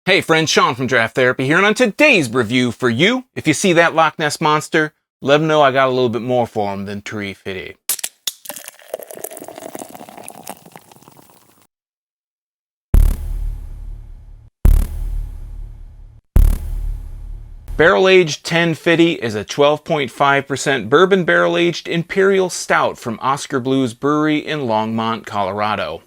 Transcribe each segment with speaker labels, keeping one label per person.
Speaker 1: Hey friends, Sean from Draft Therapy here, and on today's review for you, if you see that Loch Ness Monster, let them know I got a little bit more for them than Ten Fitty. Barrel-aged Ten Fitty is a 12.5% bourbon barrel-aged Imperial Stout from Oskar Blues Brewery in Longmont, Colorado.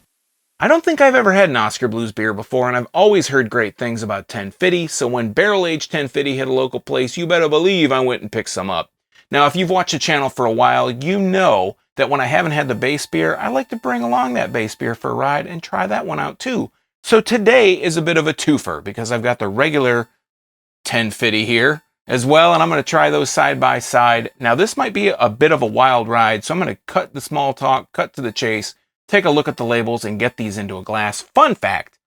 Speaker 1: I don't think I've ever had an Oskar Blues beer before, and I've always heard great things about Ten Fitty, so when barrel-aged Ten Fitty hit a local place, you better believe I went and picked some up. Now, if you've watched the channel for a while, you know that when I haven't had the base beer, I like to bring along that base beer for a ride and try that one out too. So today is a bit of a twofer, because I've got the regular Ten Fitty here as well, and I'm going to try those side by side. Now, this might be a bit of a wild ride, so I'm going to cut the small talk, cut to the chase, take a look at the labels, and get these into a glass. Fun fact,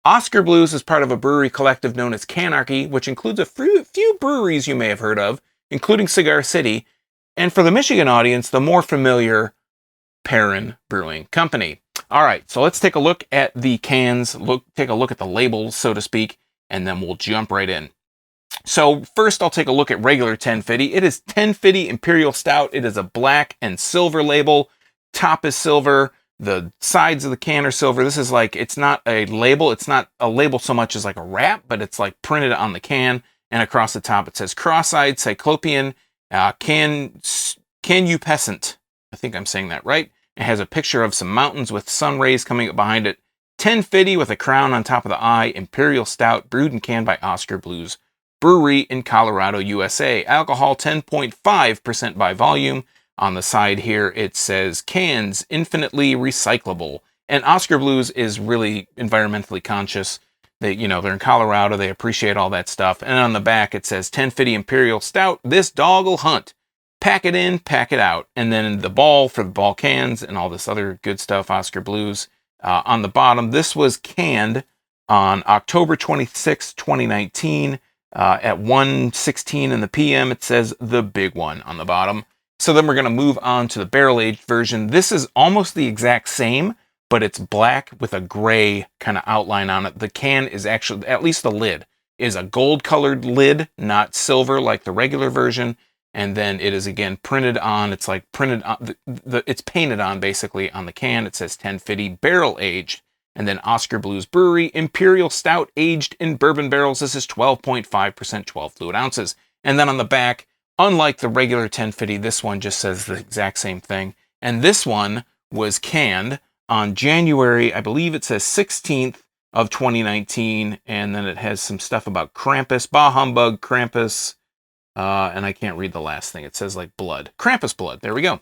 Speaker 1: Oskar Blues is part of a brewery collective known as Canarchy, which includes a few breweries you may have heard of, including Cigar City, and for the Michigan audience, the more familiar Perrin Brewing Company. All right, so let's take a look at the cans, take a look at the labels, so to speak, and then we'll jump right in. So first, I'll take a look at regular Ten Fitty. It is Ten Fitty Imperial Stout. It is a black and silver label. Top is silver. The sides of the can are silver. This is like, it's not a label. It's not a label so much as like a wrap, but it's like printed on the can. And across the top, it says cross-eyed Cyclopean Canupescent. I think I'm saying that right. It has a picture of some mountains with sun rays coming up behind it. Ten Fitty with a crown on top of the eye. Imperial Stout, brewed and canned by Oskar Blues Brewery in Colorado, USA. Alcohol 10.5% by volume. On the side here, it says cans infinitely recyclable. And Oskar Blues is really environmentally conscious. They're in Colorado. They appreciate all that stuff. And on the back, it says Ten Fitty Imperial Stout. This dog'll hunt. Pack it in, pack it out. And then the ball for the ball cans and all this other good stuff, Oskar Blues. On the bottom, this was canned on October 26, 2019. At 1:16 in the PM, it says the big one on the bottom. So then we're going to move on to the barrel-aged version. This is almost the exact same, but it's black with a gray kind of outline on it. The can is actually, at least the lid, is a gold-colored lid, not silver like the regular version. And then it is, again, printed on. It's like printed on, it's painted on, basically, on the can. It says Ten Fitty barrel-aged. And then Oskar Blues Brewery, Imperial Stout, aged in bourbon barrels. This is 12.5%, 12 fluid ounces. And then on the back, unlike the regular Ten Fitty, this one just says the exact same thing. And this one was canned on January, I believe it says 16th of 2019. And then it has some stuff about Krampus, Bah Humbug, Krampus. And I can't read the last thing. It says like blood. Krampus blood. There we go.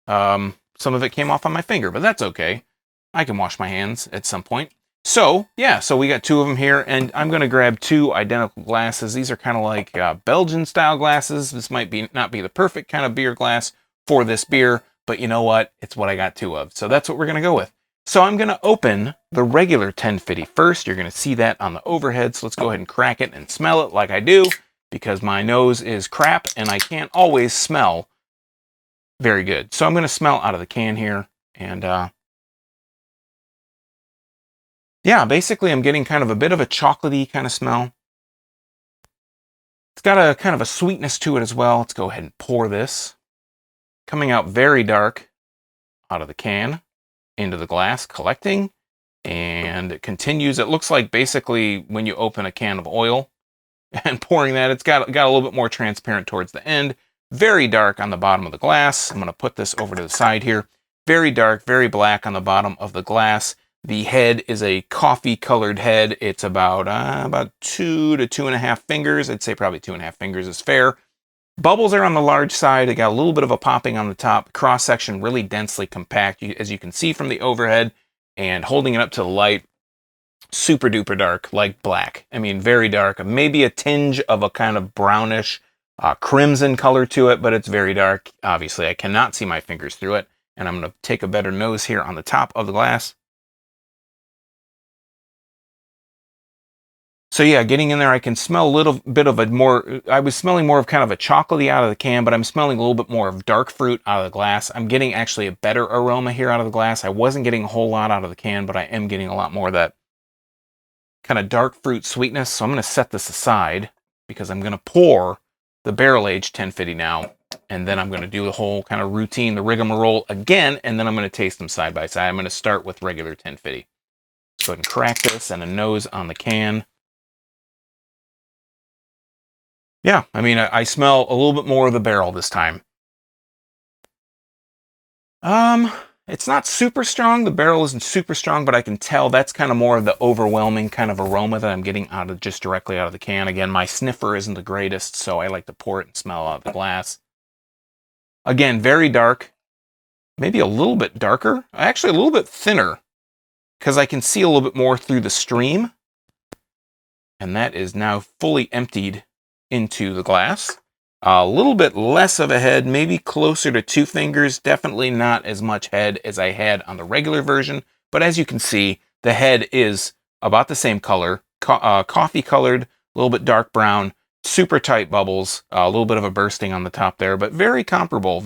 Speaker 1: Some of it came off on my finger, but that's okay. I can wash my hands at some point. So, yeah, so we got two of them here, and I'm going to grab two identical glasses. These are kind of like Belgian-style glasses. This might not be the perfect kind of beer glass for this beer, but you know what? It's what I got two of. So that's what we're going to go with. So I'm going to open the regular Ten Fitty first. You're going to see that on the overhead, so let's go ahead and crack it and smell it like I do, because my nose is crap, and I can't always smell very good. So I'm going to smell out of the can here, and yeah, basically I'm getting kind of a bit of a chocolatey kind of smell. It's got a kind of a sweetness to it as well. Let's go ahead and pour this. Coming out very dark out of the can into the glass, collecting, and it continues. It looks like basically when you open a can of oil and pouring that, it's got a little bit more transparent towards the end. Very dark on the bottom of the glass. I'm going to put this over to the side here. Very dark, very black on the bottom of the glass. The head is a coffee-colored head. It's about 2 to 2.5 fingers. I'd say probably 2.5 fingers is fair. Bubbles are on the large side. It got a little bit of a popping on the top. Cross-section really densely compact, as you can see from the overhead. And holding it up to the light, super-duper dark, like black. I mean, very dark. Maybe a tinge of a kind of brownish crimson color to it, but it's very dark. Obviously, I cannot see my fingers through it. And I'm going to take a better nose here on the top of the glass. So yeah, getting in there, I can smell a little bit of I was smelling more of kind of a chocolatey out of the can, but I'm smelling a little bit more of dark fruit out of the glass. I'm getting actually a better aroma here out of the glass. I wasn't getting a whole lot out of the can, but I am getting a lot more of that kind of dark fruit sweetness. So I'm going to set this aside because I'm going to pour the barrel-aged 10 Fitty now. And then I'm going to do the whole kind of routine, the rigmarole again, and then I'm going to taste them side by side. I'm going to start with regular 10 Fitty. Go ahead and crack this and a nose on the can. Yeah, I mean, I smell a little bit more of the barrel this time. It's not super strong. The barrel isn't super strong, but I can tell that's kind of more of the overwhelming kind of aroma that I'm getting out of just directly out of the can. Again, my sniffer isn't the greatest, so I like to pour it and smell out of the glass. Again, very dark. Maybe a little bit darker. Actually, a little bit thinner, because I can see a little bit more through the stream. And that is now fully emptied into the glass. A little bit less of a head, maybe closer to 2 fingers. Definitely not as much head as I had on the regular version. But as you can see, the head is about the same color, coffee colored, a little bit dark brown, super tight bubbles, a little bit of a bursting on the top there, but very comparable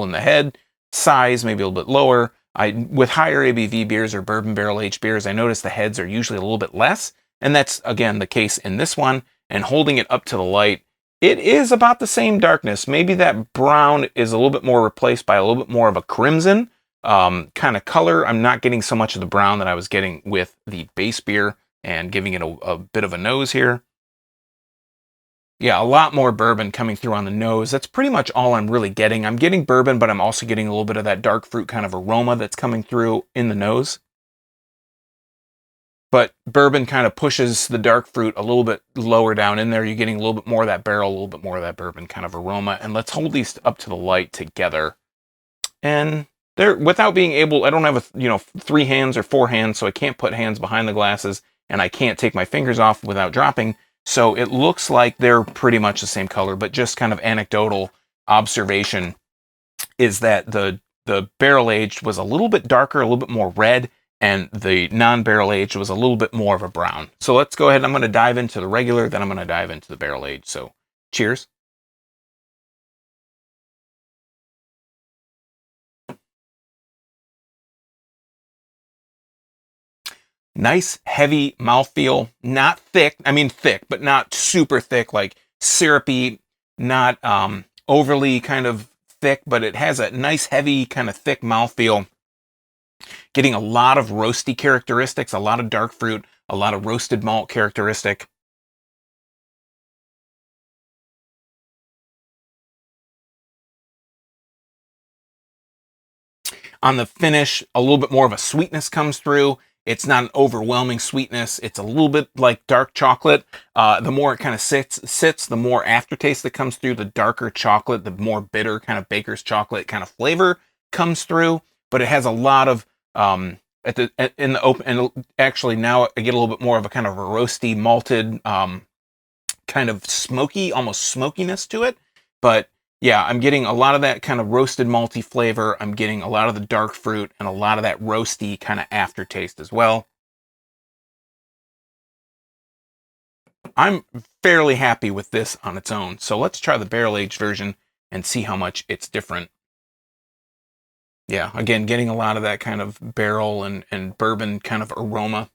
Speaker 1: in the head. Size, maybe a little bit lower. With higher ABV beers or bourbon barrel aged beers, I notice the heads are usually a little bit less. And that's, again, the case in this one. And holding it up to the light, it is about the same darkness. Maybe that brown is a little bit more replaced by a little bit more of a crimson kind of color. I'm not getting so much of the brown that I was getting with the base beer and giving it a bit of a nose here. Yeah, a lot more bourbon coming through on the nose. That's pretty much all I'm really getting. I'm getting bourbon, but I'm also getting a little bit of that dark fruit kind of aroma that's coming through in the nose. But bourbon kind of pushes the dark fruit a little bit lower down in there. You're getting a little bit more of that barrel, a little bit more of that bourbon kind of aroma. And let's hold these up to the light together. And they're, without being able, I don't have 3 hands or 4 hands, so I can't put hands behind the glasses, and I can't take my fingers off without dropping. So it looks like they're pretty much the same color, but just kind of anecdotal observation is that the barrel aged was a little bit darker, a little bit more red, and the non-barrel aged was a little bit more of a brown. So let's go ahead. I'm going to dive into the regular, then I'm going to dive into the barrel aged. So cheers. Nice, heavy mouthfeel, not thick. I mean thick, but not super thick, like syrupy, not overly kind of thick, but it has a nice, heavy, kind of thick mouthfeel. Getting a lot of roasty characteristics, a lot of dark fruit, a lot of roasted malt characteristic. On the finish, a little bit more of a sweetness comes through. It's not an overwhelming sweetness. It's a little bit like dark chocolate. The more it kind of sits, the more aftertaste that comes through. The darker chocolate, the more bitter kind of baker's chocolate kind of flavor comes through. But it has a lot of in the open, and actually now I get a little bit more of a kind of a roasty, malted, kind of smoky, almost smokiness to it. But yeah, I'm getting a lot of that kind of roasted malty flavor. I'm getting a lot of the dark fruit and a lot of that roasty kind of aftertaste as well. I'm fairly happy with this on its own. So let's try the barrel-aged version and see how much it's different. Yeah, again, getting a lot of that kind of barrel and bourbon kind of aroma.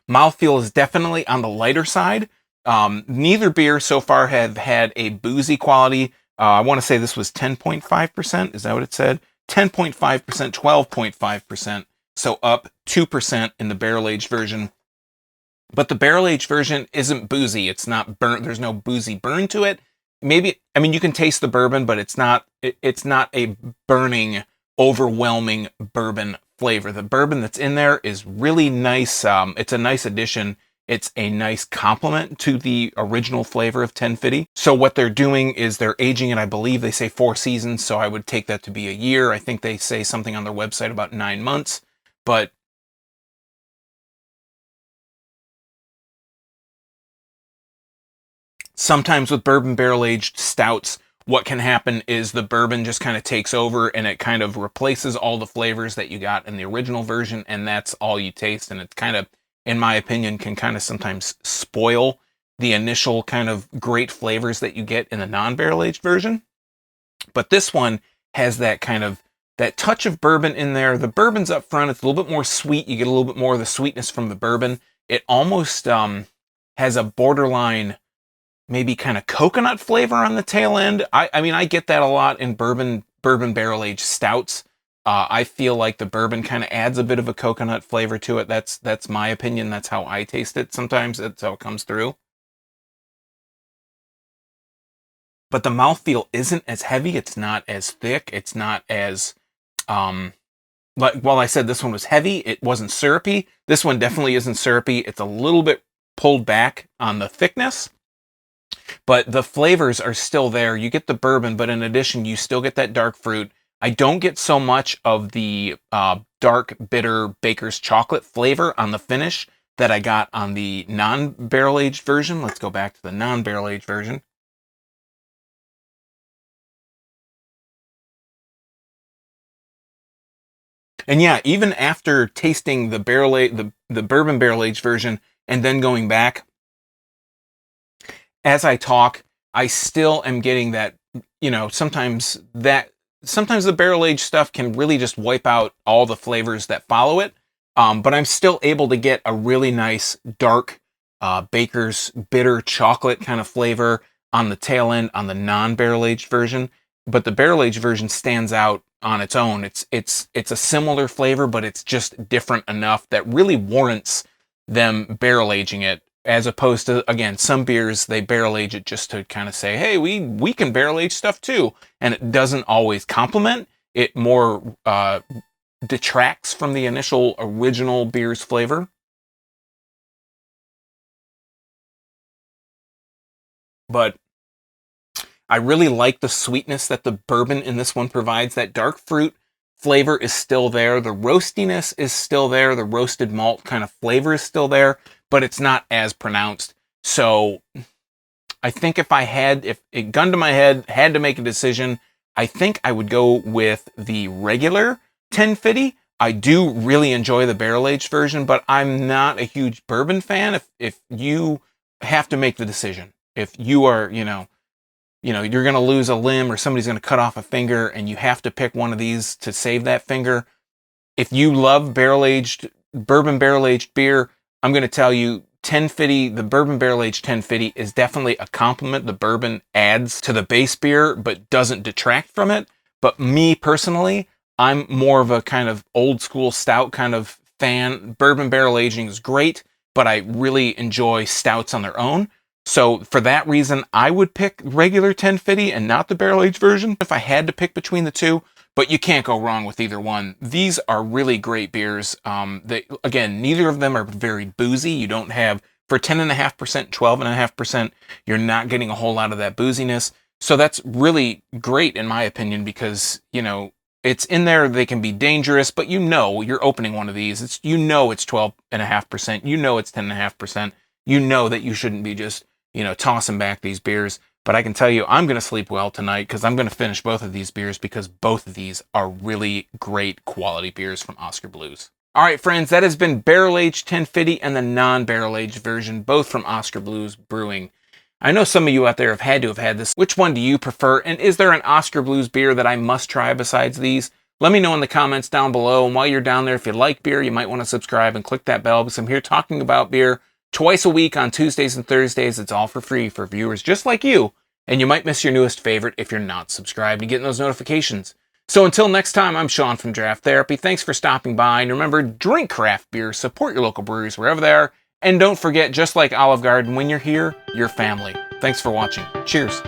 Speaker 1: Mouthfeel is definitely on the lighter side. Neither beer so far have had a boozy quality. I want to say this was 10.5%. Is that what it said? 10.5%, 12.5%. So up 2% in the barrel-aged version. But the barrel-aged version isn't boozy. It's not burnt. There's no boozy burn to it. Maybe, I mean, you can taste the bourbon, but it's not a burning, overwhelming bourbon flavor. The bourbon that's in there is really nice. It's a nice addition. It's a nice complement to the original flavor of Ten Fitty. So what they're doing is they're aging it. I believe they say 4 seasons, so I would take that to be a year. I think they say something on their website about 9 months. But sometimes with bourbon barrel-aged stouts, what can happen is the bourbon just kind of takes over and it kind of replaces all the flavors that you got in the original version, and that's all you taste. And it's kind of, in my opinion, can kind of sometimes spoil the initial kind of great flavors that you get in the non-barrel-aged version. But this one has that kind of, that touch of bourbon in there. The bourbon's up front. It's a little bit more sweet. You get a little bit more of the sweetness from the bourbon. It almost has a borderline, maybe kind of coconut flavor on the tail end. I mean, I get that a lot in bourbon barrel-aged stouts. I feel like the bourbon kind of adds a bit of a coconut flavor to it. That's my opinion. That's how I taste it. Sometimes that's how it comes through. But the mouthfeel isn't as heavy. It's not as thick. It's not as... Like, while I said this one was heavy, it wasn't syrupy. This one definitely isn't syrupy. It's a little bit pulled back on the thickness, but the flavors are still there. You get the bourbon, but in addition, you still get that dark fruit. I don't get so much of the dark, bitter baker's chocolate flavor on the finish that I got on the non-barrel aged version. Let's go back to the non-barrel aged version. And yeah, even after tasting the the bourbon barrel aged version and then going back, as I talk, I still am getting that, you know, sometimes the barrel aged stuff can really just wipe out all the flavors that follow it. But I'm still able to get a really nice dark baker's bitter chocolate kind of flavor on the tail end on the non-barrel aged version. But the barrel aged version stands out on its own. It's a similar flavor, but it's just different enough that really warrants them barrel aging it, as opposed to, again, some beers, they barrel age it just to kind of say, hey, we can barrel age stuff too. And it doesn't always complement. It more detracts from the initial original beer's flavor. But I really like the sweetness that the bourbon in this one provides. That dark fruit flavor is still there. The roastiness is still there. The roasted malt kind of flavor is still there, but it's not as pronounced. So I think if it gun to my head, had to make a decision, I think I would go with the regular Ten Fitty. I do really enjoy the barrel-aged version, but I'm not a huge bourbon fan. If you have to make the decision, if you are, you're going to lose a limb or somebody's going to cut off a finger and you have to pick one of these to save that finger. If you love bourbon barrel-aged beer, I'm going to tell you Ten Fitty, the bourbon barrel-aged Ten Fitty is definitely a compliment. The bourbon adds to the base beer, but doesn't detract from it. But me personally, I'm more of a kind of old school stout kind of fan. Bourbon barrel aging is great, but I really enjoy stouts on their own. So for that reason, I would pick regular Ten Fitty and not the barrel-aged version if I had to pick between the two, but you can't go wrong with either one. These are really great beers. Again, neither of them are very boozy. You don't have, for 10.5%, 12.5%, you're not getting a whole lot of that booziness. So that's really great in my opinion because, it's in there, they can be dangerous, but you're opening one of these. It's 12.5%, it's 10.5%. You know that you shouldn't be just tossing back these beers. But I can tell you, I'm going to sleep well tonight because I'm going to finish both of these beers because both of these are really great quality beers from Oskar Blues. All right, friends, that has been barrel-aged Ten Fitty and the non-barrel-aged version, both from Oskar Blues Brewing. I know some of you out there have had this. Which one do you prefer? And is there an Oskar Blues beer that I must try besides these? Let me know in the comments down below. And while you're down there, if you like beer, you might want to subscribe and click that bell because I'm here talking about beer twice a week on Tuesdays and Thursdays. It's all for free for viewers just like you. And you might miss your newest favorite if you're not subscribed and getting those notifications. So until next time, I'm Sean from Draft Therapy. Thanks for stopping by. And remember, drink craft beer, support your local breweries wherever they are. And don't forget, just like Olive Garden, when you're here, you're family. Thanks for watching. Cheers.